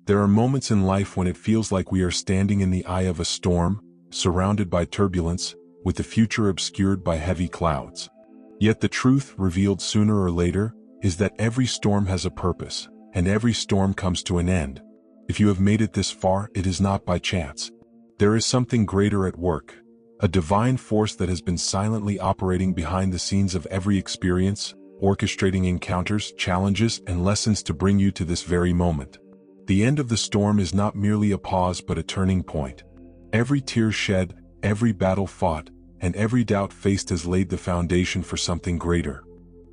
There are moments in life when it feels like we are standing in the eye of a storm, surrounded by turbulence, with the future obscured by heavy clouds. Yet the truth, revealed sooner or later, is that every storm has a purpose, and every storm comes to an end. If you have made it this far, it is not by chance. There is something greater at work, a divine force that has been silently operating behind the scenes of every experience, orchestrating encounters, challenges, and lessons to bring you to this very moment. The end of the storm is not merely a pause but a turning point. Every tear shed, every battle fought, and every doubt faced has laid the foundation for something greater.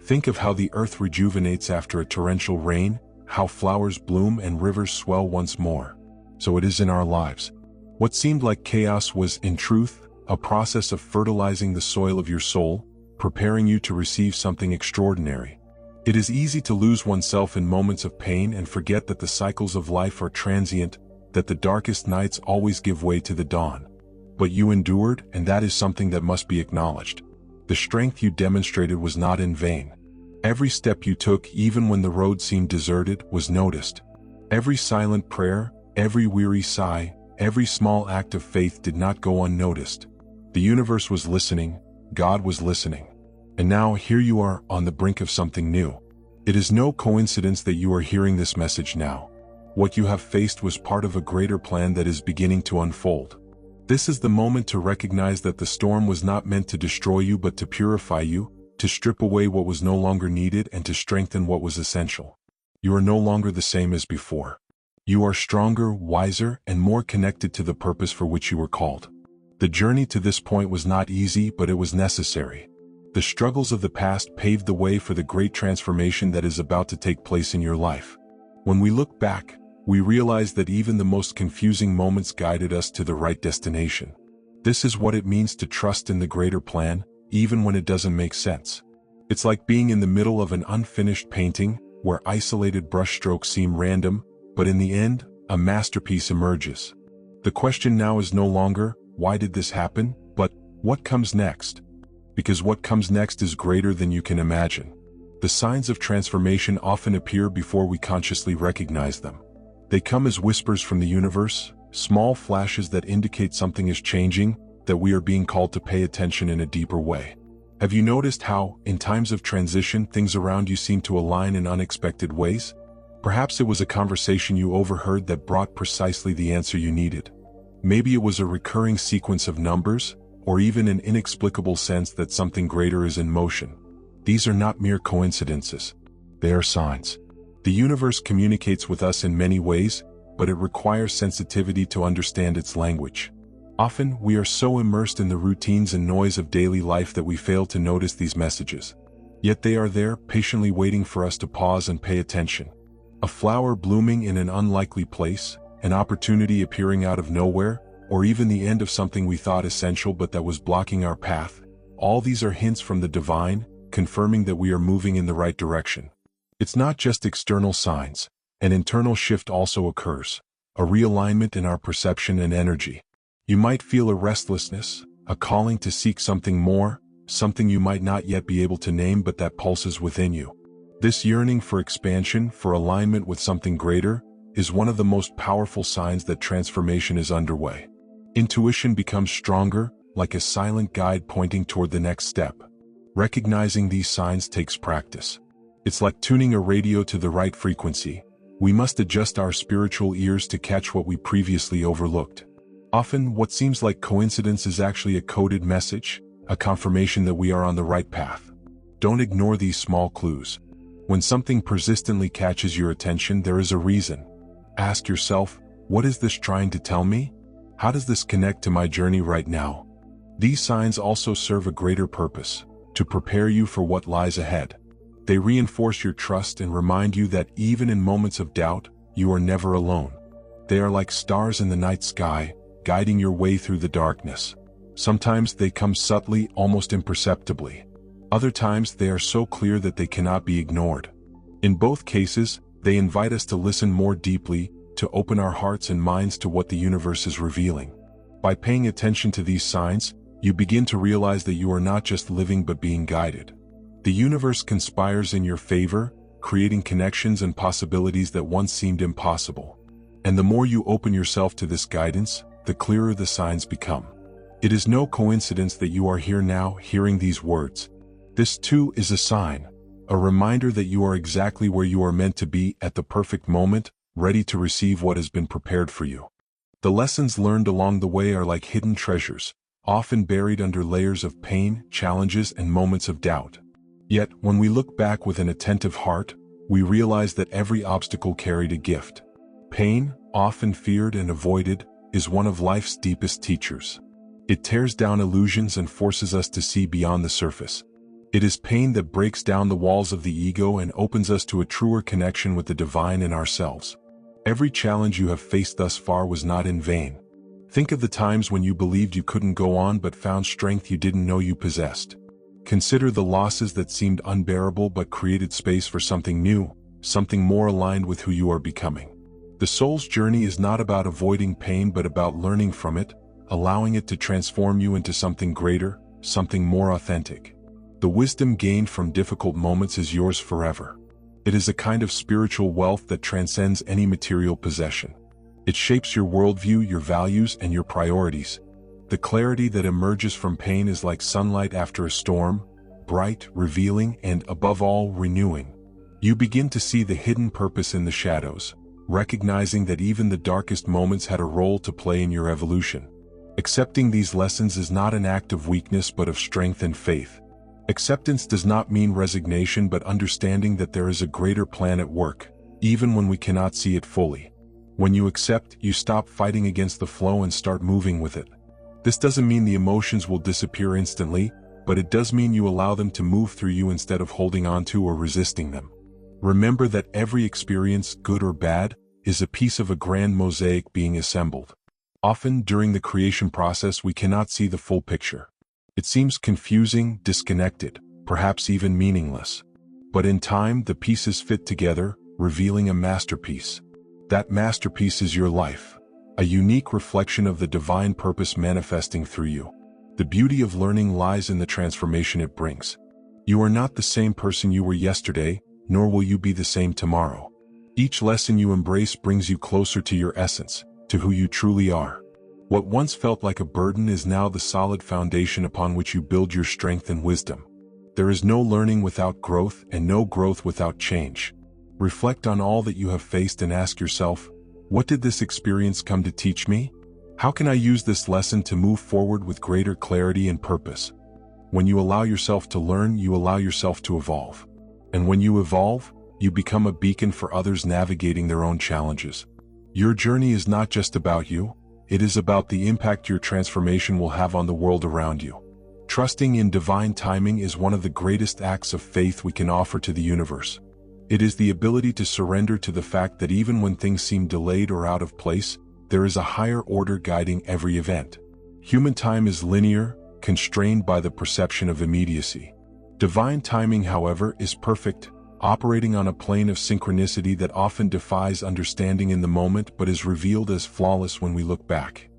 Think of how the earth rejuvenates after a torrential rain, how flowers bloom and rivers swell once more. So it is in our lives. What seemed like chaos was, in truth, a process of fertilizing the soil of your soul, preparing you to receive something extraordinary. It is easy to lose oneself in moments of pain and forget that the cycles of life are transient, that the darkest nights always give way to the dawn. But you endured, and that is something that must be acknowledged. The strength you demonstrated was not in vain. Every step you took, even when the road seemed deserted, was noticed. Every silent prayer, every weary sigh, every small act of faith did not go unnoticed. The universe was listening, God was listening. And now here you are on the brink of something new. It is no coincidence that you are hearing this message now. What you have faced was part of a greater plan that is beginning to unfold. This is the moment to recognize that the storm was not meant to destroy you but to purify you, to strip away what was no longer needed and to strengthen what was essential. You are no longer the same as before. You are stronger, wiser, and more connected to the purpose for which you were called. The journey to this point was not easy, but it was necessary. The struggles of the past paved the way for the great transformation that is about to take place in your life. When we look back, we realize that even the most confusing moments guided us to the right destination. This is what it means to trust in the greater plan, even when it doesn't make sense. It's like being in the middle of an unfinished painting, where isolated brushstrokes seem random, but in the end, a masterpiece emerges. The question now is no longer, why did this happen, but what comes next? Because what comes next is greater than you can imagine. The signs of transformation often appear before we consciously recognize them. They come as whispers from the universe, small flashes that indicate something is changing, that we are being called to pay attention in a deeper way. Have you noticed how, in times of transition, things around you seem to align in unexpected ways? Perhaps it was a conversation you overheard that brought precisely the answer you needed. Maybe it was a recurring sequence of numbers, or even an inexplicable sense that something greater is in motion. These are not mere coincidences. They are signs. The universe communicates with us in many ways, but it requires sensitivity to understand its language. Often, we are so immersed in the routines and noise of daily life that we fail to notice these messages. Yet they are there, patiently waiting for us to pause and pay attention. A flower blooming in an unlikely place, an opportunity appearing out of nowhere, or even the end of something we thought essential but that was blocking our path. All these are hints from the divine, confirming that we are moving in the right direction. It's not just external signs. An internal shift also occurs, a realignment in our perception and energy. You might feel a restlessness, a calling to seek something more, something you might not yet be able to name but that pulses within you. This yearning for expansion, for alignment with something greater, is one of the most powerful signs that transformation is underway. Intuition becomes stronger, like a silent guide pointing toward the next step. Recognizing these signs takes practice. It's like tuning a radio to the right frequency. We must adjust our spiritual ears to catch what we previously overlooked. Often, what seems like coincidence is actually a coded message, a confirmation that we are on the right path. Don't ignore these small clues. When something persistently catches your attention, there is a reason. Ask yourself, what is this trying to tell me? How does this connect to my journey right now? These signs also serve a greater purpose, to prepare you for what lies ahead. They reinforce your trust and remind you that even in moments of doubt, you are never alone. They are like stars in the night sky, guiding your way through the darkness. Sometimes they come subtly, almost imperceptibly. Other times they are so clear that they cannot be ignored. In both cases, they invite us to listen more deeply, to open our hearts and minds to what the universe is revealing. By paying attention to these signs, you begin to realize that you are not just living but being guided. The universe conspires in your favor, creating connections and possibilities that once seemed impossible. And the more you open yourself to this guidance, the clearer the signs become. It is no coincidence that you are here now hearing these words. This too is a sign, a reminder that you are exactly where you are meant to be at the perfect moment, ready to receive what has been prepared for you. The lessons learned along the way are like hidden treasures, often buried under layers of pain, challenges, and moments of doubt. Yet, when we look back with an attentive heart, we realize that every obstacle carried a gift. Pain, often feared and avoided, is one of life's deepest teachers. It tears down illusions and forces us to see beyond the surface. It is pain that breaks down the walls of the ego and opens us to a truer connection with the divine in ourselves. Every challenge you have faced thus far was not in vain. Think of the times when you believed you couldn't go on but found strength you didn't know you possessed. Consider the losses that seemed unbearable but created space for something new, something more aligned with who you are becoming. The soul's journey is not about avoiding pain but about learning from it, allowing it to transform you into something greater, something more authentic. The wisdom gained from difficult moments is yours forever. It is a kind of spiritual wealth that transcends any material possession. It shapes your worldview, your values, and your priorities. The clarity that emerges from pain is like sunlight after a storm, bright, revealing, and, above all, renewing. You begin to see the hidden purpose in the shadows, recognizing that even the darkest moments had a role to play in your evolution. Accepting these lessons is not an act of weakness but of strength and faith. Acceptance does not mean resignation but understanding that there is a greater plan at work, even when we cannot see it fully. When you accept, you stop fighting against the flow and start moving with it. This doesn't mean the emotions will disappear instantly, but it does mean you allow them to move through you instead of holding on to or resisting them. Remember that every experience, good or bad, is a piece of a grand mosaic being assembled. Often, during the creation process, we cannot see the full picture. It seems confusing, disconnected, perhaps even meaningless. But in time, the pieces fit together, revealing a masterpiece. That masterpiece is your life, a unique reflection of the divine purpose manifesting through you. The beauty of learning lies in the transformation it brings. You are not the same person you were yesterday, nor will you be the same tomorrow. Each lesson you embrace brings you closer to your essence, to who you truly are. What once felt like a burden is now the solid foundation upon which you build your strength and wisdom. There is no learning without growth and no growth without change. Reflect on all that you have faced and ask yourself, what did this experience come to teach me? How can I use this lesson to move forward with greater clarity and purpose? When you allow yourself to learn, you allow yourself to evolve. And when you evolve, you become a beacon for others navigating their own challenges. Your journey is not just about you. It is about the impact your transformation will have on the world around you. Trusting in divine timing is one of the greatest acts of faith we can offer to the universe. It is the ability to surrender to the fact that even when things seem delayed or out of place, there is a higher order guiding every event. Human time is linear, constrained by the perception of immediacy. Divine timing, however, is perfect, operating on a plane of synchronicity that often defies understanding in the moment but is revealed as flawless when we look back.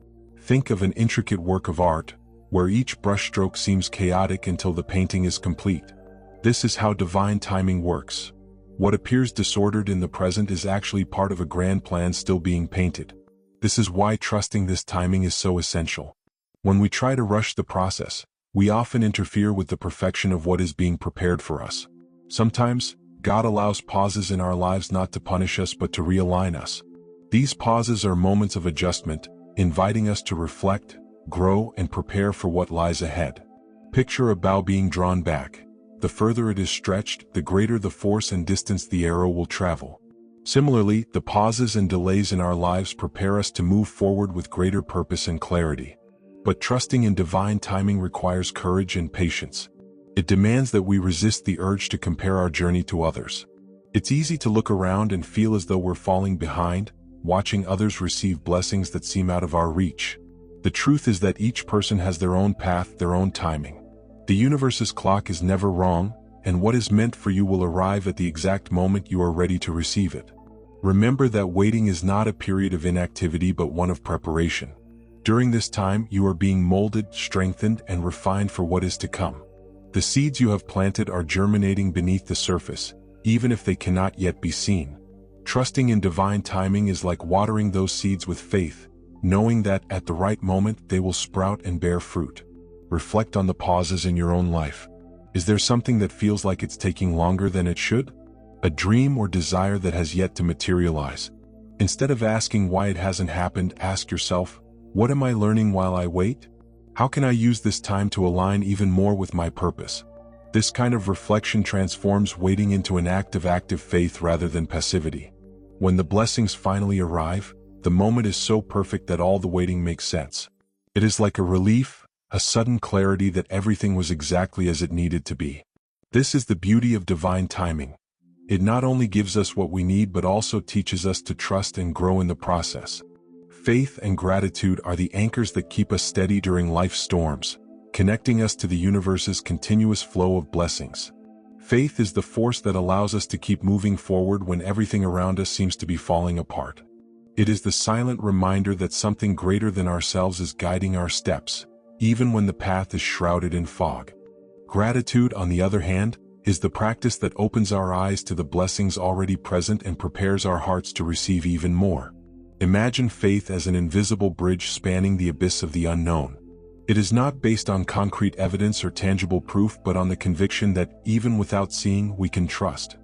Think of an intricate work of art, where each brushstroke seems chaotic until the painting is complete. This is how divine timing works. What appears disordered in the present is actually part of a grand plan still being painted. This is why trusting this timing is so essential. When we try to rush the process, we often interfere with the perfection of what is being prepared for us. Sometimes, God allows pauses in our lives not to punish us but to realign us. These pauses are moments of adjustment, inviting us to reflect, grow, and prepare for what lies ahead. Picture a bow being drawn back. The further it is stretched, the greater the force and distance the arrow will travel. Similarly, the pauses and delays in our lives prepare us to move forward with greater purpose and clarity. But trusting in divine timing requires courage and patience. It demands that we resist the urge to compare our journey to others. It's easy to look around and feel as though we're falling behind, watching others receive blessings that seem out of our reach. The truth is that each person has their own path, their own timing. The universe's clock is never wrong, and what is meant for you will arrive at the exact moment you are ready to receive it. Remember that waiting is not a period of inactivity but one of preparation. During this time, you are being molded, strengthened, and refined for what is to come. The seeds you have planted are germinating beneath the surface, even if they cannot yet be seen. Trusting in divine timing is like watering those seeds with faith, knowing that at the right moment they will sprout and bear fruit. Reflect on the pauses in your own life. Is there something that feels like it's taking longer than it should? A dream or desire that has yet to materialize? Instead of asking why it hasn't happened, ask yourself, what am I learning while I wait? How can I use this time to align even more with my purpose? This kind of reflection transforms waiting into an act of active faith rather than passivity. When the blessings finally arrive, the moment is so perfect that all the waiting makes sense. It is like a relief, a sudden clarity that everything was exactly as it needed to be. This is the beauty of divine timing. It not only gives us what we need but also teaches us to trust and grow in the process. Faith and gratitude are the anchors that keep us steady during life's storms, connecting us to the universe's continuous flow of blessings. Faith is the force that allows us to keep moving forward when everything around us seems to be falling apart. It is the silent reminder that something greater than ourselves is guiding our steps, even when the path is shrouded in fog. Gratitude, on the other hand, is the practice that opens our eyes to the blessings already present and prepares our hearts to receive even more. Imagine faith as an invisible bridge spanning the abyss of the unknown. It is not based on concrete evidence or tangible proof but on the conviction that, even without seeing, we can trust.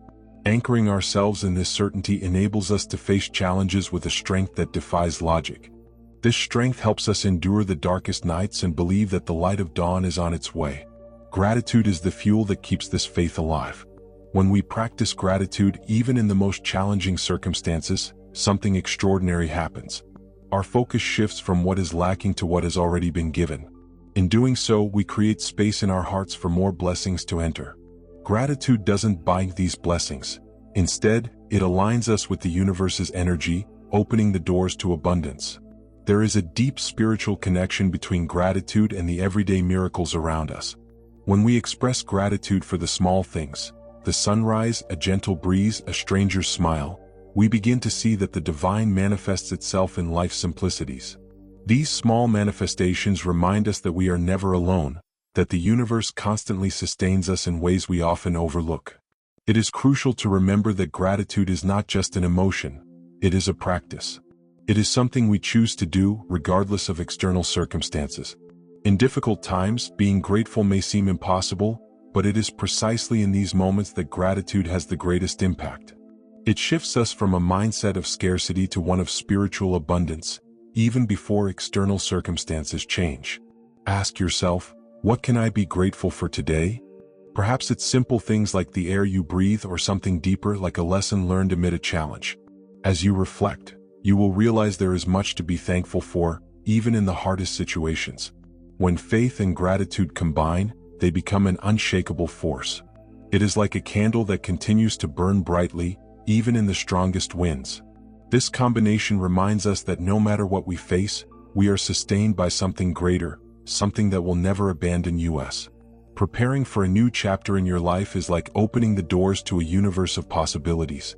Anchoring ourselves in this certainty enables us to face challenges with a strength that defies logic. This strength helps us endure the darkest nights and believe that the light of dawn is on its way. Gratitude is the fuel that keeps this faith alive. When we practice gratitude, even in the most challenging circumstances, something extraordinary happens. Our focus shifts from what is lacking to what has already been given. In doing so, we create space in our hearts for more blessings to enter. Gratitude doesn't bind these blessings. Instead, it aligns us with the universe's energy, opening the doors to abundance. There is a deep spiritual connection between gratitude and the everyday miracles around us. When we express gratitude for the small things, the sunrise, a gentle breeze, a stranger's smile, we begin to see that the divine manifests itself in life's simplicities. These small manifestations remind us that we are never alone, that the universe constantly sustains us in ways we often overlook. It is crucial to remember that gratitude is not just an emotion, it is a practice. It is something we choose to do regardless of external circumstances. In difficult times, being grateful may seem impossible, but it is precisely in these moments that gratitude has the greatest impact. It shifts us from a mindset of scarcity to one of spiritual abundance, even before external circumstances change. Ask yourself, what can I be grateful for today? Perhaps it's simple things like the air you breathe or something deeper like a lesson learned amid a challenge. As you reflect, you will realize there is much to be thankful for, even in the hardest situations. When faith and gratitude combine, they become an unshakable force. It is like a candle that continues to burn brightly, even in the strongest winds. This combination reminds us that no matter what we face, we are sustained by something greater, something that will never abandon us. Preparing for a new chapter in your life is like opening the doors to a universe of possibilities.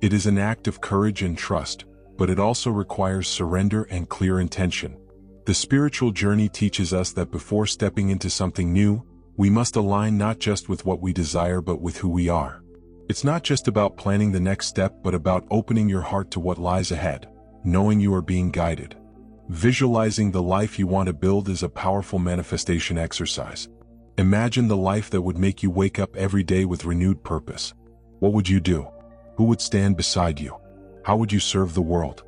It is an act of courage and trust, but it also requires surrender and clear intention. The spiritual journey teaches us that before stepping into something new, we must align not just with what we desire but with who we are. It's not just about planning the next step but about opening your heart to what lies ahead, knowing you are being guided. Visualizing the life you want to build is a powerful manifestation exercise. Imagine the life that would make you wake up every day with renewed purpose. What would you do? Who would stand beside you? How would you serve the world?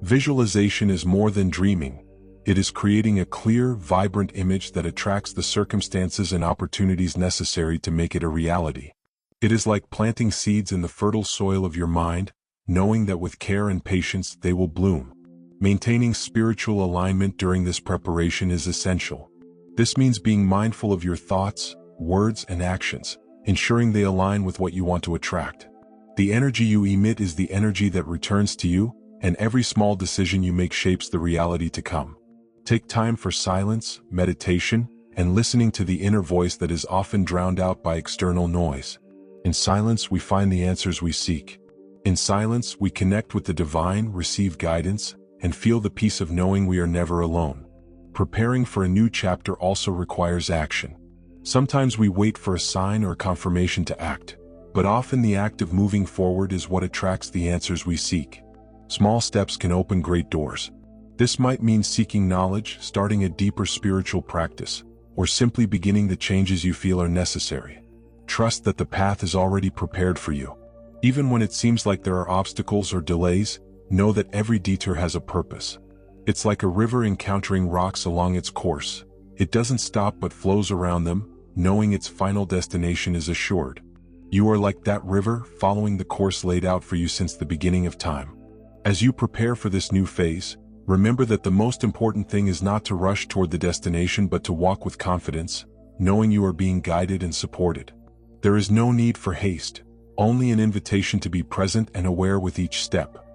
Visualization is more than dreaming. It is creating a clear, vibrant image that attracts the circumstances and opportunities necessary to make it a reality. It is like planting seeds in the fertile soil of your mind, knowing that with care and patience they will bloom. Maintaining spiritual alignment during this preparation is essential. This means being mindful of your thoughts, words, and actions, ensuring they align with what you want to attract. The energy you emit is the energy that returns to you, and every small decision you make shapes the reality to come. Take time for silence, meditation, and listening to the inner voice that is often drowned out by external noise. In silence, we find the answers we seek. In silence, we connect with the divine, receive guidance, and feel the peace of knowing we are never alone. Preparing for a new chapter also requires action. Sometimes we wait for a sign or confirmation to act, But often the act of moving forward is what attracts the answers we seek. Small steps can open great doors. This might mean seeking knowledge, starting a deeper spiritual practice, or simply beginning the changes you feel are necessary. Trust that the path is already prepared for you. Even when it seems like there are obstacles or delays, know that every detour has a purpose. It's like a river encountering rocks along its course. It doesn't stop but flows around them, knowing its final destination is assured. You are like that river, following the course laid out for you since the beginning of time. As you prepare for this new phase, remember that the most important thing is not to rush toward the destination but to walk with confidence, knowing you are being guided and supported. There is no need for haste, only an invitation to be present and aware with each step.